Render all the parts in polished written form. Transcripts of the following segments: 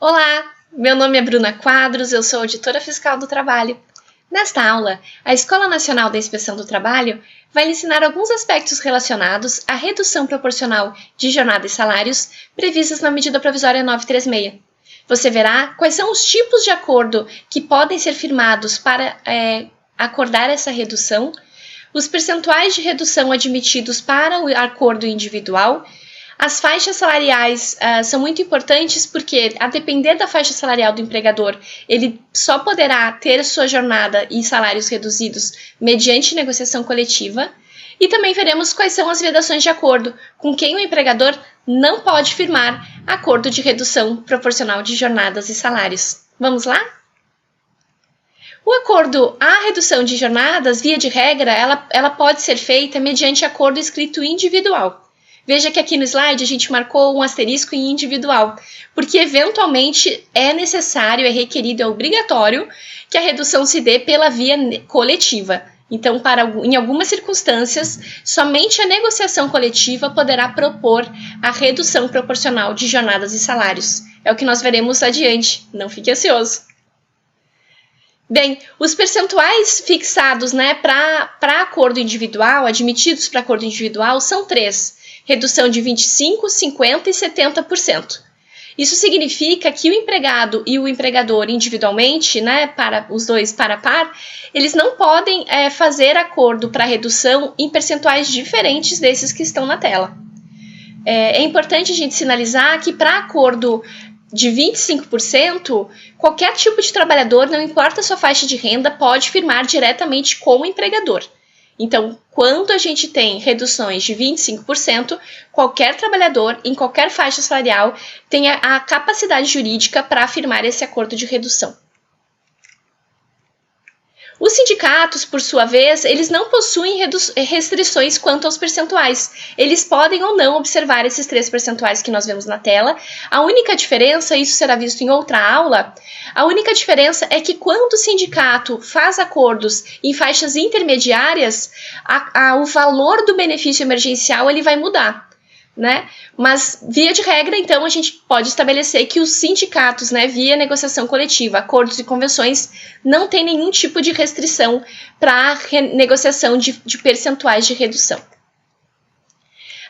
Olá, meu nome é Bruna Quadros, eu sou auditora fiscal do trabalho. Nesta aula, a Escola Nacional da Inspeção do Trabalho vai lhe ensinar alguns aspectos relacionados à redução proporcional de jornada e salários previstas na medida provisória 936. Você verá quais são os tipos de acordo que podem ser firmados para acordar essa redução, os percentuais de redução admitidos para o acordo individual. As faixas salariais são muito importantes porque, a depender da faixa salarial do empregador, ele só poderá ter sua jornada e salários reduzidos mediante negociação coletiva. E também veremos quais são as vedações de acordo, com quem o empregador não pode firmar acordo de redução proporcional de jornadas e salários. Vamos lá? O acordo à redução de jornadas, via de regra, ela pode ser feita mediante acordo escrito individual. Veja que aqui no slide a gente marcou um asterisco em individual, porque eventualmente é necessário, é requerido, é obrigatório que a redução se dê pela via coletiva. Então, em algumas circunstâncias, somente a negociação coletiva poderá propor a redução proporcional de jornadas e salários. É o que nós veremos adiante, não fique ansioso. Bem, os percentuais fixados para acordo individual, admitidos para acordo individual, são 3. Redução de 25%, 50% e 70%. Isso significa que o empregado e o empregador individualmente, para os dois par a par, eles não podem fazer acordo para redução em percentuais diferentes desses que estão na tela. É importante a gente sinalizar que para acordo de 25%, qualquer tipo de trabalhador, não importa a sua faixa de renda, pode firmar diretamente com o empregador. Então, quando a gente tem reduções de 25%, qualquer trabalhador, em qualquer faixa salarial, tem a capacidade jurídica para firmar esse acordo de redução. Os sindicatos, por sua vez, eles não possuem restrições quanto aos percentuais. Eles podem ou não observar esses 3 percentuais que nós vemos na tela. A única diferença, isso será visto em outra aula, a única diferença é que quando o sindicato faz acordos em faixas intermediárias, o valor do benefício emergencial ele vai mudar. Mas, via de regra, então, a gente pode estabelecer que os sindicatos, via negociação coletiva, acordos e convenções, não tem nenhum tipo de restrição para negociação de percentuais de redução.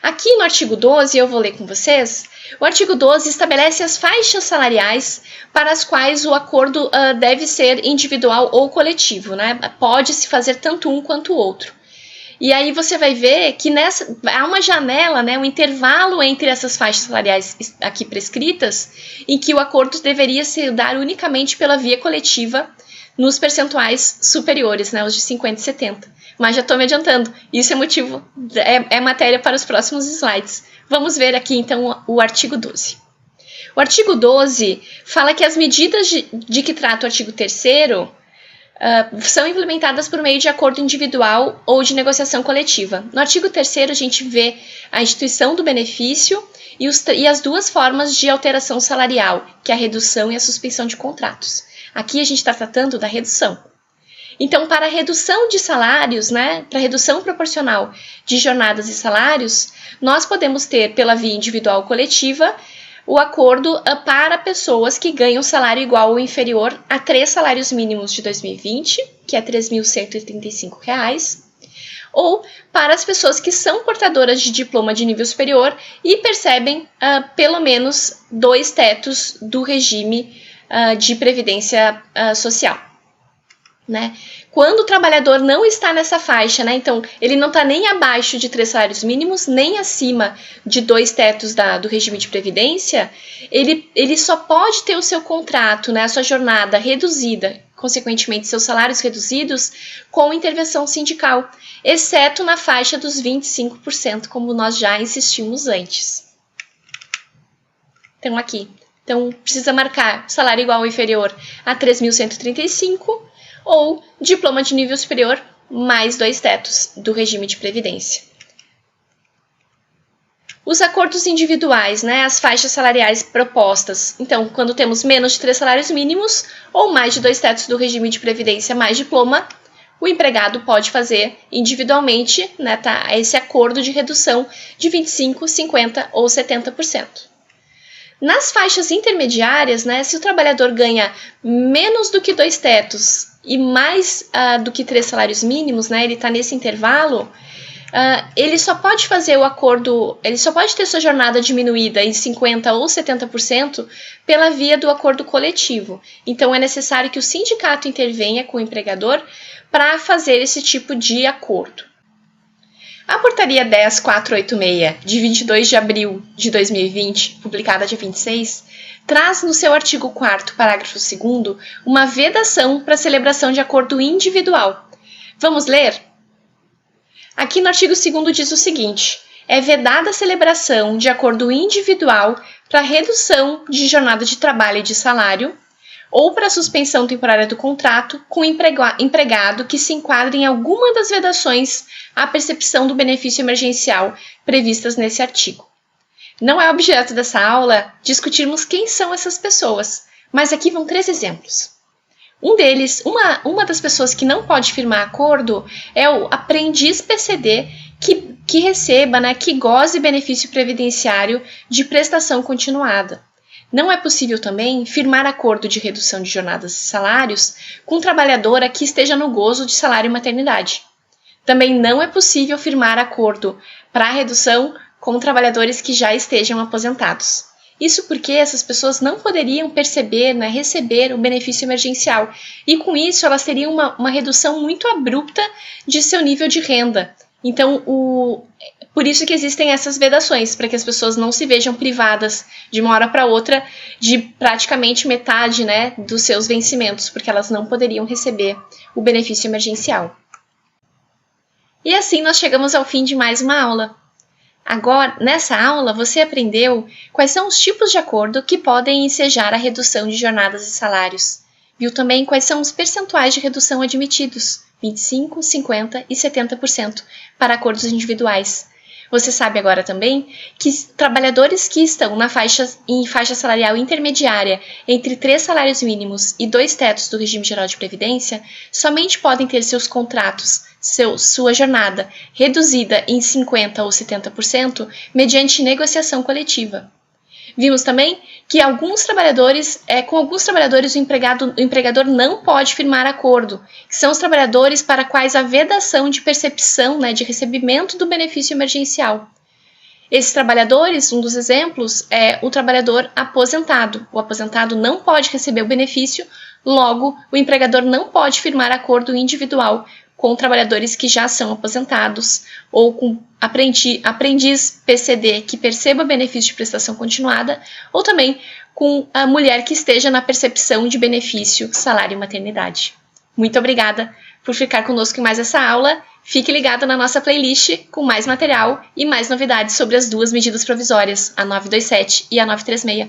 Aqui no artigo 12, eu vou ler com vocês, o artigo 12 estabelece as faixas salariais para as quais o acordo deve ser individual ou coletivo, Pode-se fazer tanto um quanto o outro. E aí você vai ver que há uma janela, um intervalo entre essas faixas salariais aqui prescritas, em que o acordo deveria se dar unicamente pela via coletiva nos percentuais superiores, os de 50% e 70%. Mas já estou me adiantando, isso é motivo, é matéria para os próximos slides. Vamos ver aqui então o artigo 12. O artigo 12 fala que as medidas de que trata o artigo 3º são implementadas por meio de acordo individual ou de negociação coletiva. No artigo 3º, a gente vê a instituição do benefício e as duas formas de alteração salarial, que é a redução e a suspensão de contratos. Aqui a gente está tratando da redução. Então, para a redução de salários, para a redução proporcional de jornadas e salários, nós podemos ter, pela via individual ou coletiva, o acordo para pessoas que ganham salário igual ou inferior a 3 salários mínimos de 2020, que é R$ 3.135, ou para as pessoas que são portadoras de diploma de nível superior e percebem pelo menos 2 tetos do regime de previdência social. Quando o trabalhador não está nessa faixa, então ele não está nem abaixo de 3 salários mínimos, nem acima de 2 tetos do regime de previdência, ele só pode ter o seu contrato, a sua jornada reduzida, consequentemente seus salários reduzidos, com intervenção sindical, exceto na faixa dos 25%, como nós já insistimos antes. Então aqui, precisa marcar salário igual ou inferior a 3.135, ou diploma de nível superior mais 2 tetos do regime de previdência. Os acordos individuais, as faixas salariais propostas. Então, quando temos menos de 3 salários mínimos ou mais de 2 tetos do regime de previdência mais diploma, o empregado pode fazer individualmente esse acordo de redução de 25%, 50% ou 70%. Nas faixas intermediárias, né, se o trabalhador ganha menos do que 2 tetos e mais do que 3 salários mínimos, né, ele está nesse intervalo, ele só pode fazer o acordo, ele só pode ter sua jornada diminuída em 50% ou 70% pela via do acordo coletivo. Então, é necessário que o sindicato intervenha com o empregador para fazer esse tipo de acordo. A Portaria 10.486, de 22 de abril de 2020, publicada dia 26, traz no seu artigo 4º, parágrafo 2º, uma vedação para a celebração de acordo individual. Vamos ler? Aqui no artigo 2º diz o seguinte: é vedada a celebração de acordo individual para redução de jornada de trabalho e de salário, ou para suspensão temporária do contrato com empregado que se enquadre em alguma das vedações à percepção do benefício emergencial previstas nesse artigo. Não é objeto dessa aula discutirmos quem são essas pessoas, mas aqui vão 3 exemplos. Um deles, uma das pessoas que não pode firmar acordo é o aprendiz PCD que receba, né, que goze benefício previdenciário de prestação continuada. Não é possível também firmar acordo de redução de jornadas e salários com trabalhadora que esteja no gozo de salário e maternidade. Também não é possível firmar acordo para redução com trabalhadores que já estejam aposentados. Isso porque essas pessoas não poderiam perceber, né, receber o benefício emergencial e com isso elas teriam uma redução muito abrupta de seu nível de renda. Então, por isso que existem essas vedações, para que as pessoas não se vejam privadas de uma hora para outra de praticamente metade, né, dos seus vencimentos, porque elas não poderiam receber o benefício emergencial. E assim nós chegamos ao fim de mais uma aula. Agora, nessa aula, você aprendeu quais são os tipos de acordo que podem ensejar a redução de jornadas e salários. Viu também quais são os percentuais de redução admitidos, 25%, 50% e 70%, para acordos individuais. Você sabe agora também que trabalhadores que estão em faixa salarial intermediária entre 3 salários mínimos e 2 tetos do regime geral de previdência somente podem ter seus contratos, sua jornada reduzida em 50% ou 70% mediante negociação coletiva. Vimos também que com alguns trabalhadores o empregador não pode firmar acordo, que são os trabalhadores para quais a vedação de percepção, né, de recebimento do benefício emergencial. Esses trabalhadores, um dos exemplos, é o trabalhador aposentado. O aposentado não pode receber o benefício, logo, o empregador não pode firmar acordo individual com trabalhadores que já são aposentados ou com aprendiz PCD que perceba benefício de prestação continuada ou também com a mulher que esteja na percepção de benefício, salário e maternidade. Muito obrigada por ficar conosco em mais essa aula. Fique ligado na nossa playlist com mais material e mais novidades sobre as 2 medidas provisórias, a 927 e a 936.